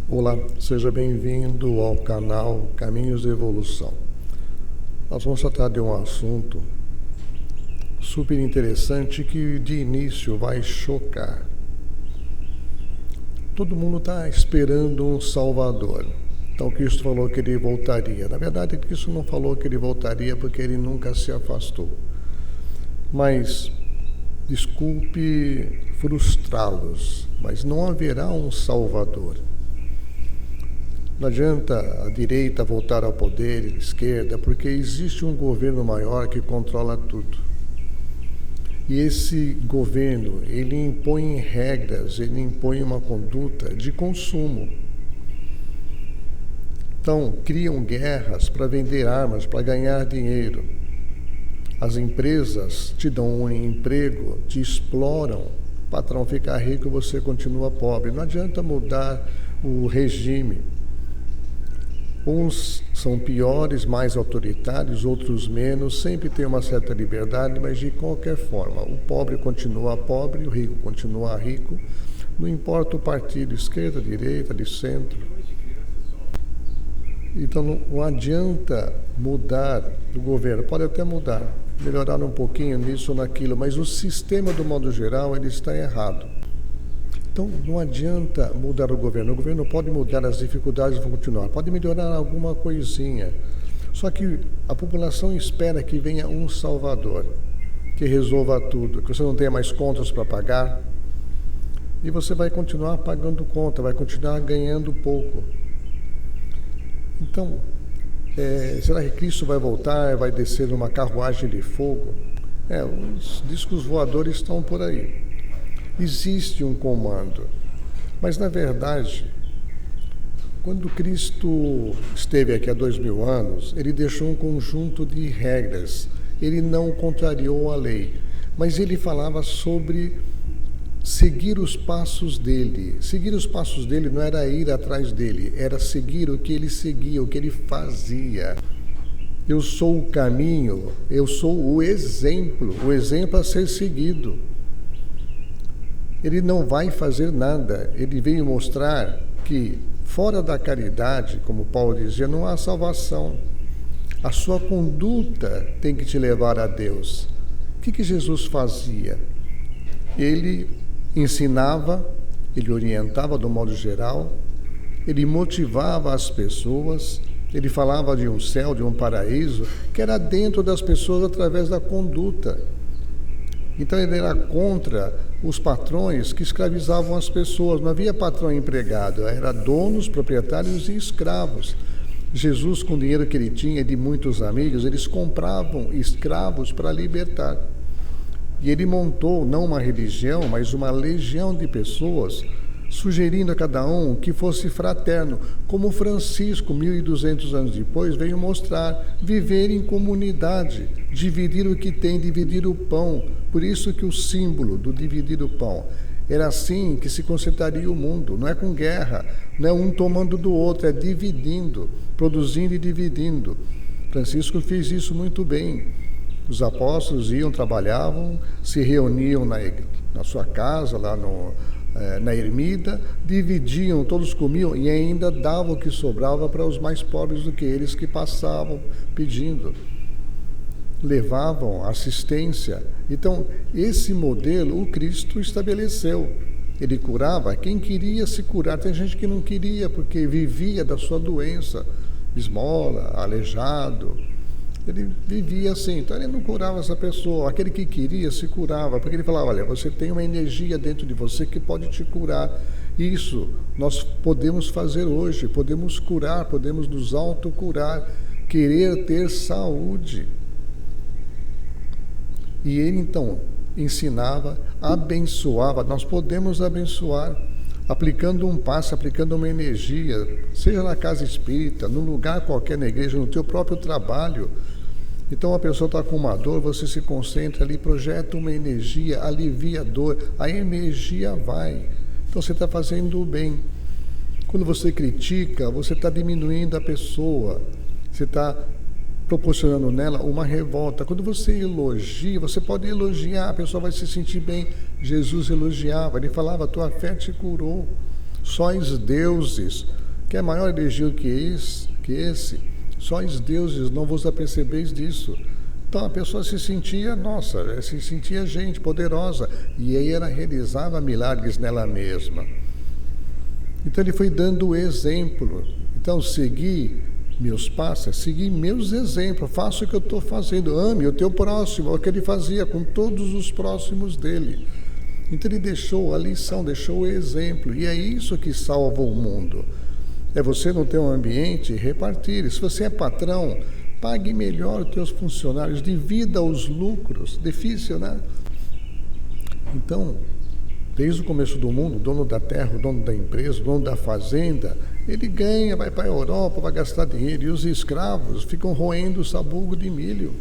Olá, seja bem-vindo ao canal Caminhos de Evolução. Nós vamos tratar de um assunto super interessante que de início vai chocar. Todo mundo está esperando um Salvador. Então Cristo falou que ele voltaria. Na verdade, Cristo não falou que ele voltaria porque ele nunca se afastou. Mas, desculpe frustrá-los, mas não haverá um Salvador. Não adianta a direita voltar ao poder, a esquerda, porque existe um governo maior que controla tudo. E esse governo, ele impõe regras, ele impõe uma conduta de consumo. Então, criam guerras para vender armas, para ganhar dinheiro. As empresas te dão um emprego, te exploram. O patrão fica rico e você continua pobre. Não adianta mudar o regime. Uns são piores, mais autoritários, outros menos, sempre tem uma certa liberdade, mas de qualquer forma, o pobre continua pobre, o rico continua rico, não importa o partido, esquerda, direita, de centro. Então não adianta mudar o governo, pode até mudar, melhorar um pouquinho nisso ou naquilo, mas o sistema, do modo geral, ele está errado. Então, não adianta mudar o governo pode mudar, as dificuldades vão continuar, pode melhorar alguma coisinha. Só que a população espera que venha um Salvador, que resolva tudo, que você não tenha mais contas para pagar, e você vai continuar pagando conta, vai continuar ganhando pouco. Então, será que Cristo vai voltar, vai descer numa carruagem de fogo? Os discos voadores estão por aí. Existe um comando, mas na verdade, quando Cristo esteve aqui há 2000 anos, ele deixou um conjunto de regras, ele não contrariou a lei, mas ele falava sobre seguir os passos dele. Seguir os passos dele não era ir atrás dele, era seguir o que ele seguia, o que ele fazia. Eu sou o caminho, eu sou o exemplo a ser seguido. Ele não vai fazer nada, ele veio mostrar que fora da caridade, como Paulo dizia, não há salvação. A sua conduta tem que te levar a Deus. O que Jesus fazia? Ele ensinava, ele orientava do modo geral, ele motivava as pessoas, ele falava de um céu, de um paraíso, que era dentro das pessoas através da conduta. Então ele era contra os patrões que escravizavam as pessoas. Não havia patrão e empregado, era donos, proprietários e escravos. Jesus, com o dinheiro que ele tinha de muitos amigos, eles compravam escravos para libertar. E ele montou não uma religião, mas uma legião de pessoas, sugerindo a cada um que fosse fraterno, como Francisco, 1200 anos depois, veio mostrar, viver em comunidade, dividir o que tem, dividir o pão. Por isso que o símbolo do dividir o pão era assim que se consertaria o mundo, não é com guerra, não é um tomando do outro, é dividindo, produzindo e dividindo. Francisco fez isso muito bem. Os apóstolos iam, trabalhavam, se reuniam na sua casa, lá na ermida, dividiam, todos comiam e ainda davam o que sobrava para os mais pobres do que eles que passavam pedindo. Levavam assistência. Então, esse modelo o Cristo estabeleceu. Ele curava quem queria se curar. Tem gente que não queria porque vivia da sua doença, esmola, aleijado. Ele vivia assim, então ele não curava essa pessoa. Aquele que queria se curava, porque ele falava, olha, você tem uma energia dentro de você que pode te curar. Isso nós podemos fazer hoje, podemos curar, podemos nos autocurar, querer ter saúde. E ele então ensinava, abençoava, nós podemos abençoar, aplicando um passe, aplicando uma energia, seja na casa espírita, num lugar qualquer na igreja, no teu próprio trabalho. Então a pessoa está com uma dor, você se concentra ali, projeta uma energia, alivia a dor, a energia vai. Então você está fazendo o bem. Quando você critica, você está diminuindo a pessoa, você está proporcionando nela uma revolta. Quando você elogia, você pode elogiar, a pessoa vai se sentir bem. Jesus elogiava, ele falava, tua fé te curou. Sois deuses. Quer maior elogio que esse? Sois deuses, não vos apercebeis disso. Então a pessoa se sentia, se sentia gente poderosa, e aí ela realizava milagres nela mesma. Então ele foi dando o exemplo. Então segui meus passos, segui meus exemplos, faça o que eu estou fazendo, ame o teu próximo, é o que ele fazia com todos os próximos dele. Então ele deixou a lição, deixou o exemplo, e é isso que salva o mundo. É você no teu ambiente repartir. Se você é patrão, pague melhor os teus funcionários, divida os lucros. Difícil, né? Então, desde o começo do mundo, o dono da terra, o dono da empresa, o dono da fazenda, ele ganha, vai para a Europa, vai gastar dinheiro, e os escravos ficam roendo o sabugo de milho.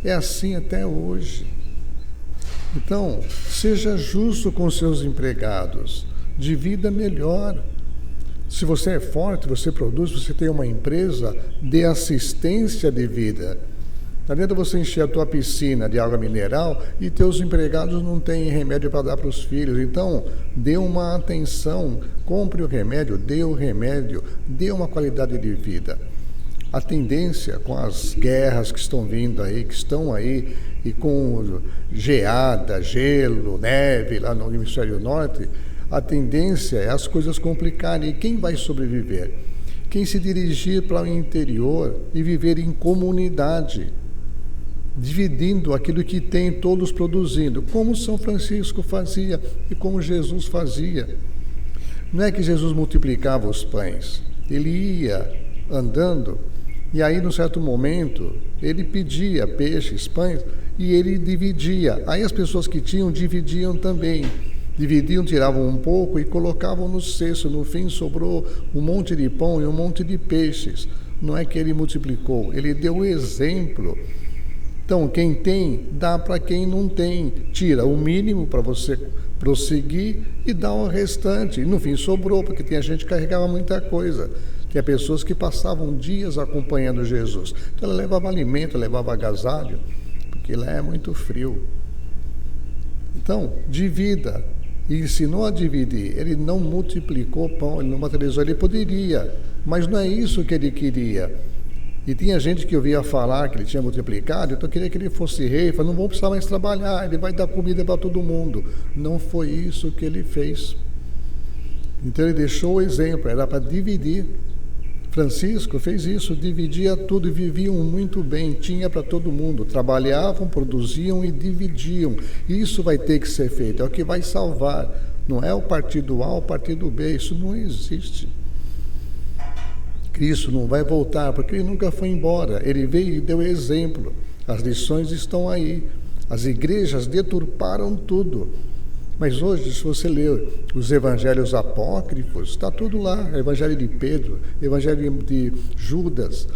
É assim até hoje. Então, seja justo com seus empregados, divida melhor. Se você é forte, você produz, você tem uma empresa, dê assistência de vida. Não adianta você encher a tua piscina de água mineral e teus empregados não têm remédio para dar para os filhos. Então, dê uma atenção, compre o remédio, dê uma qualidade de vida. A tendência com as guerras que estão vindo aí, e com geada, gelo, neve lá no hemisfério norte, a tendência é as coisas complicarem. E quem vai sobreviver? Quem se dirigir para o interior e viver em comunidade, dividindo aquilo que tem, todos produzindo, como São Francisco fazia e como Jesus fazia. Não é que Jesus multiplicava os pães, ele ia andando, e aí, num certo momento, ele pedia peixes, pães, e ele dividia. Aí as pessoas que tinham, dividiam também. Dividiam, tiravam um pouco e colocavam no cesto. No fim, sobrou um monte de pão e um monte de peixes. Não é que ele multiplicou, ele deu o exemplo. Então, quem tem, dá para quem não tem. Tira o mínimo para você prosseguir e dá o restante. E no fim sobrou, porque tinha gente que carregava muita coisa. Tinha pessoas que passavam dias acompanhando Jesus. Então ela levava alimento, levava agasalho, porque lá é muito frio. Então, divida. E ensinou a dividir. Ele não multiplicou pão, ele não materializou. Ele poderia, mas não é isso que ele queria. E tinha gente que ouvia falar que ele tinha multiplicado, então queria que ele fosse rei, falou, não vou precisar mais trabalhar, ele vai dar comida para todo mundo. Não foi isso que ele fez. Então ele deixou o exemplo, era para dividir. Francisco fez isso, dividia tudo e viviam muito bem, tinha para todo mundo, trabalhavam, produziam e dividiam. Isso vai ter que ser feito, é o que vai salvar. Não é o partido A, o partido B, isso não existe. Cristo não vai voltar, porque ele nunca foi embora, ele veio e deu exemplo. As lições estão aí, as igrejas deturparam tudo. Mas hoje, se você ler os evangelhos apócrifos, está tudo lá. Evangelho de Pedro, evangelho de Judas,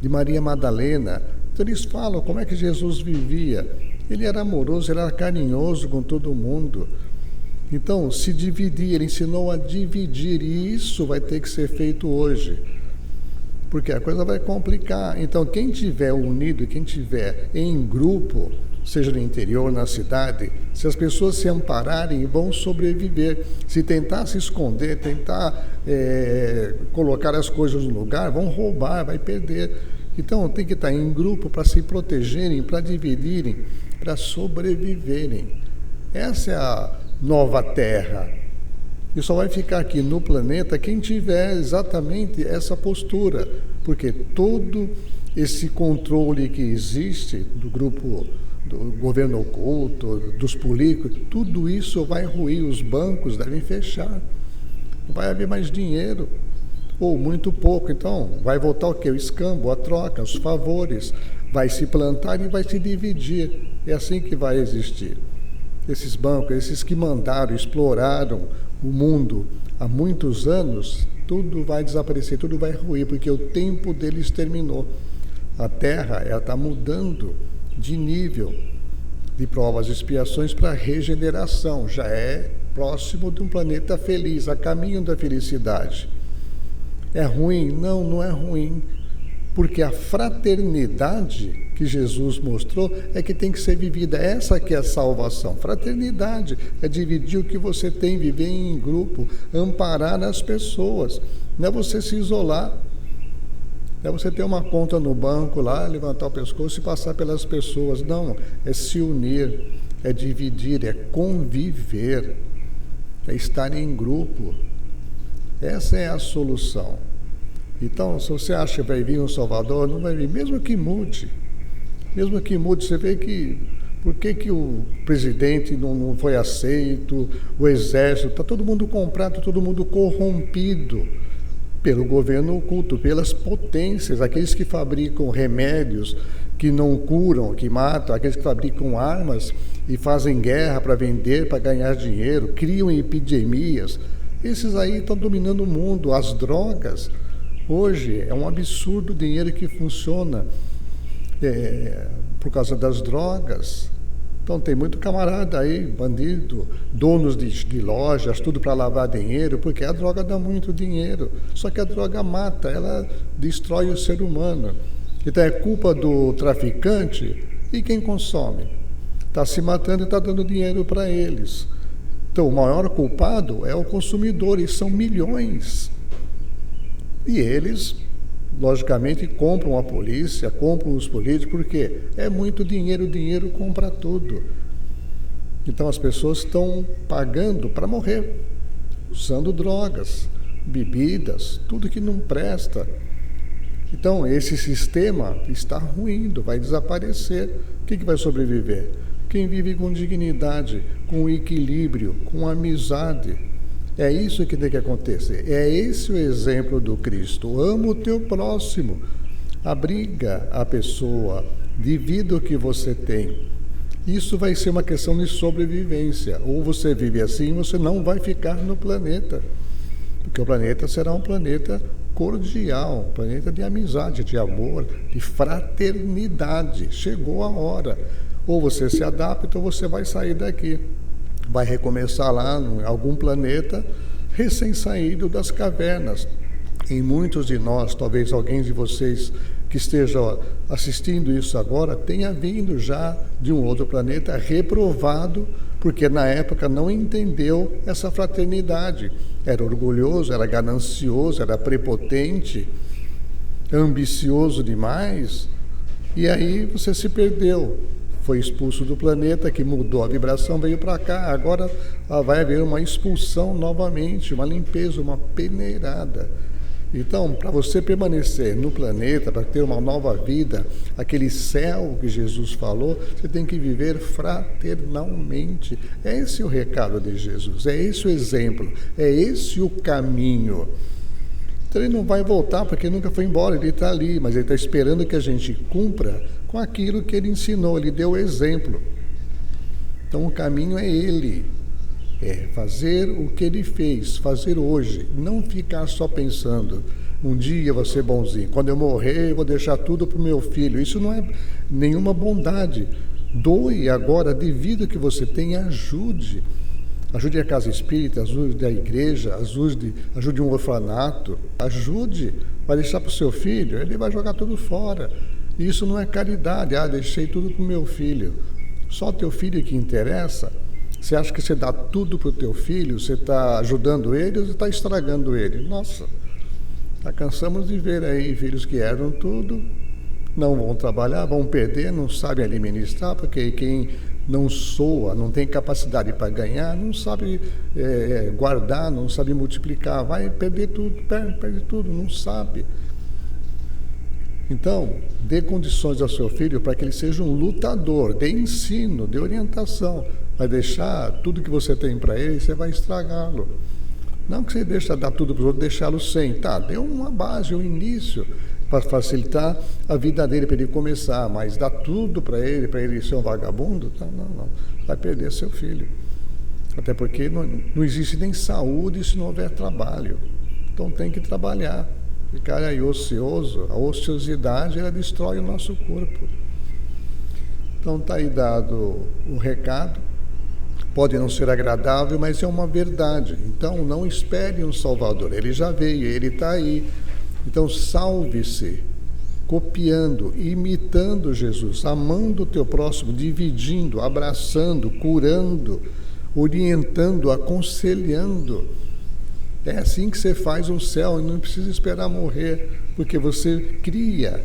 de Maria Madalena. Então eles falam como é que Jesus vivia. Ele era amoroso, ele era carinhoso com todo mundo. Então, se dividir, ele ensinou a dividir, e isso vai ter que ser feito hoje. Porque a coisa vai complicar. Então, quem tiver unido, quem tiver em grupo, seja no interior, na cidade, se as pessoas se ampararem, vão sobreviver. Se tentar se esconder, tentar colocar as coisas no lugar, vão roubar, vai perder. Então tem que estar em grupo para se protegerem, para dividirem, para sobreviverem. Essa é a nova Terra. E só vai ficar aqui no planeta quem tiver exatamente essa postura, porque todo esse controle que existe do grupo, do governo oculto, dos políticos, tudo isso vai ruir, os bancos devem fechar, não vai haver mais dinheiro, ou muito pouco. Então vai voltar o quê? O escambo, a troca, os favores, vai se plantar e vai se dividir, é assim que vai existir. Esses bancos, esses que mandaram, exploraram o mundo há muitos anos, tudo vai desaparecer, tudo vai ruir, porque o tempo deles terminou. A Terra está mudando de nível de provas e expiações para regeneração, já é próximo de um planeta feliz, a caminho da felicidade. É ruim? Não, não é ruim. Porque a fraternidade que Jesus mostrou é que tem que ser vivida. Essa que é a salvação. Fraternidade é dividir o que você tem, viver em grupo, amparar as pessoas. Não é você se isolar. Não é você ter uma conta no banco lá, levantar o pescoço e passar pelas pessoas. Não, é se unir, é dividir, é conviver, é estar em grupo. Essa é a solução. Então, se você acha que vai vir um Salvador, não vai vir, mesmo que mude. Mesmo que mude, você vê que... Por que o presidente não foi aceito, o exército, está todo mundo comprado, todo mundo corrompido pelo governo oculto, pelas potências, aqueles que fabricam remédios que não curam, que matam, aqueles que fabricam armas e fazem guerra para vender, para ganhar dinheiro, criam epidemias. Esses aí estão dominando o mundo, as drogas. Hoje é um absurdo o dinheiro que funciona por causa das drogas. Então tem muito camarada aí, bandido, donos de lojas, tudo para lavar dinheiro, porque a droga dá muito dinheiro. Só que a droga mata, ela destrói o ser humano. Então é culpa do traficante e quem consome. Está se matando e está dando dinheiro para eles. Então o maior culpado é o consumidor, e são milhões. E eles, logicamente, compram a polícia, compram os políticos, porque é muito dinheiro, o dinheiro compra tudo. Então as pessoas estão pagando para morrer, usando drogas, bebidas, tudo que não presta. Então esse sistema está ruindo, vai desaparecer. Quem que vai sobreviver? Quem vive com dignidade, com equilíbrio, com amizade. É isso que tem que acontecer. É esse o exemplo do Cristo. Ama o teu próximo. Abriga a pessoa. Divida o que você tem. Isso vai ser uma questão de sobrevivência. Ou você vive assim, você não vai ficar no planeta. Porque o planeta será um planeta cordial, um planeta de amizade, de amor, de fraternidade. Chegou a hora. Ou você se adapta ou você vai sair daqui. Vai recomeçar lá em algum planeta recém-saído das cavernas. Em muitos de nós, talvez alguém de vocês que esteja assistindo isso agora, tenha vindo já de um outro planeta reprovado, porque na época não entendeu essa fraternidade. Era orgulhoso, era ganancioso, era prepotente, ambicioso demais, e aí você se perdeu. Foi expulso do planeta, que mudou a vibração, veio para cá. Agora vai haver uma expulsão novamente, uma limpeza, uma peneirada. Então, para você permanecer no planeta, para ter uma nova vida, aquele céu que Jesus falou, você tem que viver fraternalmente. É esse o recado de Jesus, é esse o exemplo, é esse o caminho. Então ele não vai voltar porque nunca foi embora, ele está ali, mas ele está esperando que a gente cumpra com aquilo que ele ensinou, ele deu o exemplo. Então o caminho é ele, é fazer o que ele fez, fazer hoje, não ficar só pensando, um dia eu vou ser bonzinho, quando eu morrer eu vou deixar tudo para o meu filho. Isso não é nenhuma bondade. Doe agora, devido que você tem, ajude. Ajude a casa espírita, ajude a igreja, ajude um orfanato, ajude, vai deixar para o seu filho, ele vai jogar tudo fora. Isso não é caridade, deixei tudo para o meu filho. Só teu filho que interessa. Você acha que você dá tudo para o teu filho, você está ajudando ele ou você está estragando ele? Nossa, já cansamos de ver aí filhos que herdam tudo, não vão trabalhar, vão perder, não sabem administrar, porque quem não soa, não tem capacidade para ganhar, não sabe guardar, não sabe multiplicar, vai perder tudo, perde tudo, não sabe. Então, dê condições ao seu filho para que ele seja um lutador, dê ensino, dê orientação. Vai deixar tudo que você tem para ele, você vai estragá-lo. Não que você deixe dar tudo para os outros, deixá-lo sem. Tá, dê uma base, um início, para facilitar a vida dele, para ele começar, mas dar tudo para ele ser um vagabundo, não. Vai perder seu filho. Até porque não existe nem saúde se não houver trabalho. Então tem que trabalhar. Ficar aí ocioso, a ociosidade, ela destrói o nosso corpo. Então está aí dado o recado. Pode não ser agradável, mas é uma verdade. Então não espere um Salvador, ele já veio, ele está aí. Então salve-se copiando, imitando Jesus, amando o teu próximo, dividindo, abraçando, curando, orientando, aconselhando. É assim que você faz o céu, e não precisa esperar morrer, porque você cria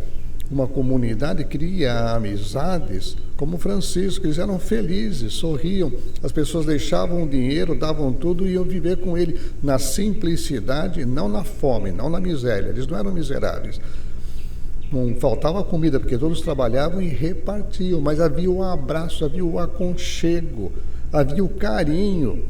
uma comunidade, cria amizades, como Francisco. Eles eram felizes, sorriam, as pessoas deixavam o dinheiro, davam tudo e iam viver com ele na simplicidade, não na fome, não na miséria. Eles não eram miseráveis. Não faltava comida, porque todos trabalhavam e repartiam, mas havia o abraço, havia o aconchego, havia o carinho.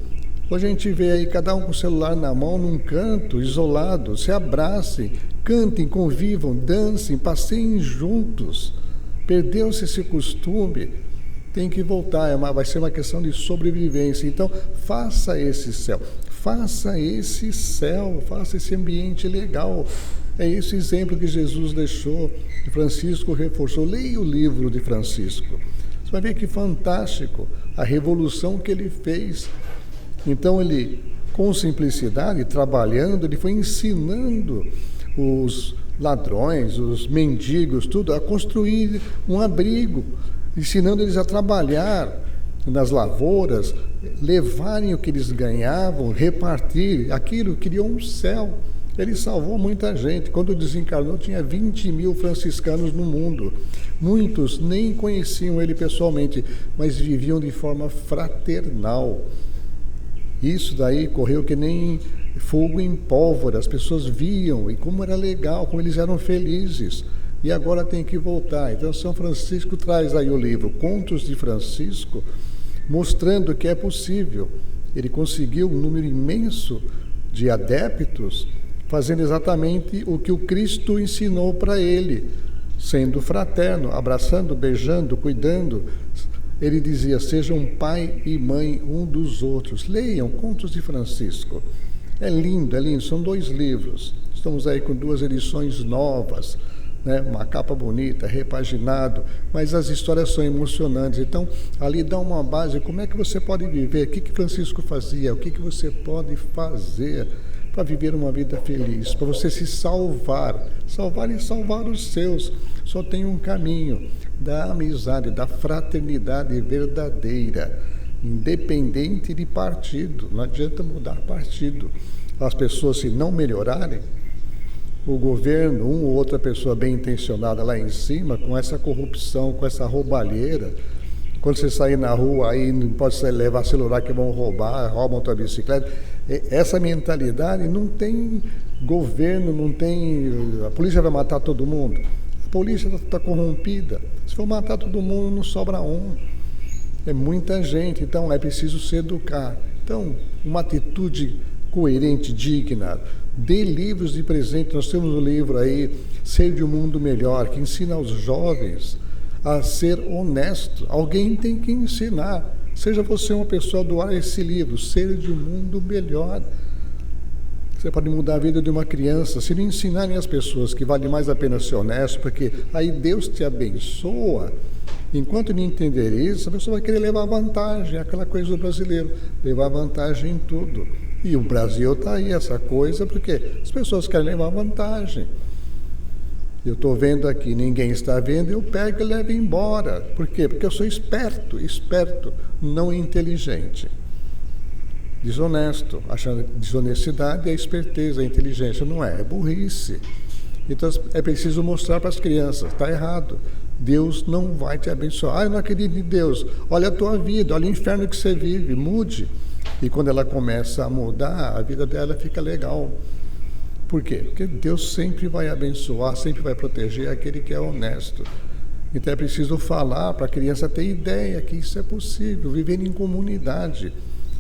Hoje a gente vê aí cada um com o celular na mão, num canto, isolado. Se abracem, cantem, convivam, dancem, passeiem juntos. Perdeu-se esse costume, tem que voltar, vai ser uma questão de sobrevivência. Então, faça esse céu, faça esse ambiente legal. É esse exemplo que Jesus deixou, que Francisco reforçou. Leia o livro de Francisco. Você vai ver que fantástico a revolução que ele fez. Então ele, com simplicidade, trabalhando, ele foi ensinando os ladrões, os mendigos, tudo, a construir um abrigo, ensinando eles a trabalhar nas lavouras, levarem o que eles ganhavam, repartir aquilo, criou um céu. Ele salvou muita gente. Quando desencarnou, tinha 20 mil franciscanos no mundo. Muitos nem conheciam ele pessoalmente, mas viviam de forma fraternal. Isso daí correu que nem fogo em pólvora. As pessoas viam e como era legal, como eles eram felizes. E agora tem que voltar. Então São Francisco traz aí o livro Contos de Francisco, mostrando que é possível. Ele conseguiu um número imenso de adeptos, fazendo exatamente o que o Cristo ensinou para ele, sendo fraterno, abraçando, beijando, cuidando. Ele dizia, sejam pai e mãe um dos outros. Leiam Contos de Francisco. É lindo, são 2 livros. Estamos aí com 2 edições novas, né? Uma capa bonita, repaginado, mas as histórias são emocionantes. Então, ali dá uma base, como é que você pode viver, o que Francisco fazia, o que você pode fazer para viver uma vida feliz, para você se salvar e salvar os seus. Só tem um caminho, da amizade, da fraternidade verdadeira, independente de partido. Não adianta mudar partido. As pessoas, se não melhorarem, o governo, uma ou outra pessoa bem intencionada lá em cima, com essa corrupção, com essa roubalheira, quando você sair na rua, aí não pode levar celular que vão roubar, roubam tua bicicleta. Essa mentalidade não tem governo, não tem... A polícia vai matar todo mundo. A polícia está corrompida. Se for matar todo mundo, não sobra um. É muita gente, então é preciso se educar. Então, uma atitude coerente, digna. Dê livros de presente. Nós temos um livro aí, Ser de um Mundo Melhor, que ensina aos jovens a ser honesto. Alguém tem que ensinar. Seja você uma pessoa a doar esse livro, Ser de um Mundo Melhor. Você pode mudar a vida de uma criança. Se não ensinarem as pessoas que vale mais a pena ser honesto, porque aí Deus te abençoa. Enquanto não entender isso, a pessoa vai querer levar vantagem, aquela coisa do brasileiro, levar vantagem em tudo. E o Brasil está aí, essa coisa, porque as pessoas querem levar vantagem. Eu estou vendo aqui, ninguém está vendo, eu pego e levo embora. Por quê? Porque eu sou esperto, não inteligente. Desonesto, achando que desonestidade é esperteza, é inteligência. Não é burrice. Então é preciso mostrar para as crianças, está errado. Deus não vai te abençoar. Eu não acredito em Deus. Olha a tua vida, olha o inferno que você vive, mude. E quando ela começa a mudar, a vida dela fica legal. Por quê? Porque Deus sempre vai abençoar, sempre vai proteger aquele que é honesto. Então é preciso falar para a criança ter ideia que isso é possível, viver em comunidade,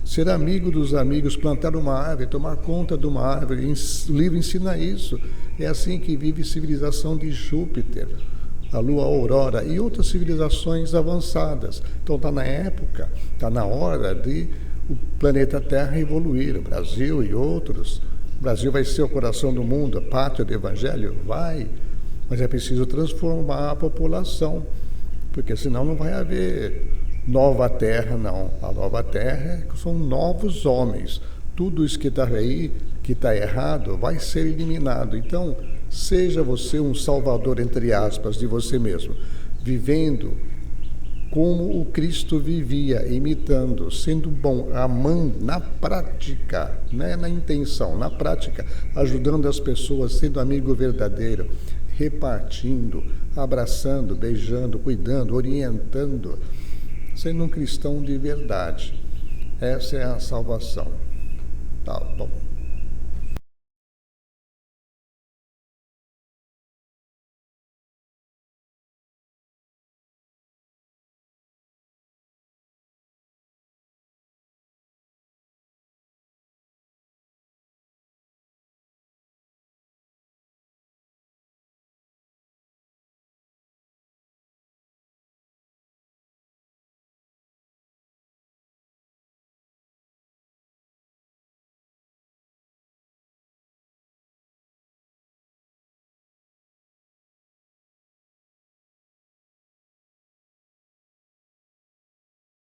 ser amigo dos amigos, plantar uma árvore, tomar conta de uma árvore. O livro ensina isso. É assim que vive a civilização de Júpiter, a Lua Aurora e outras civilizações avançadas. Então está na época, está na hora de o planeta Terra evoluir, o Brasil e outros. O Brasil vai ser o coração do mundo, a pátria do Evangelho? Vai, mas é preciso transformar a população, porque senão não vai haver nova terra, não. A nova terra são novos homens. Tudo isso que está aí, que está errado, vai ser eliminado. Então, Seja você um salvador, entre aspas, de você mesmo, vivendo como o Cristo vivia, imitando, sendo bom, amando na prática, não é na intenção, na prática, ajudando as pessoas, sendo amigo verdadeiro, repartindo, abraçando, beijando, cuidando, orientando, sendo um cristão de verdade. Essa é a salvação. Tá bom.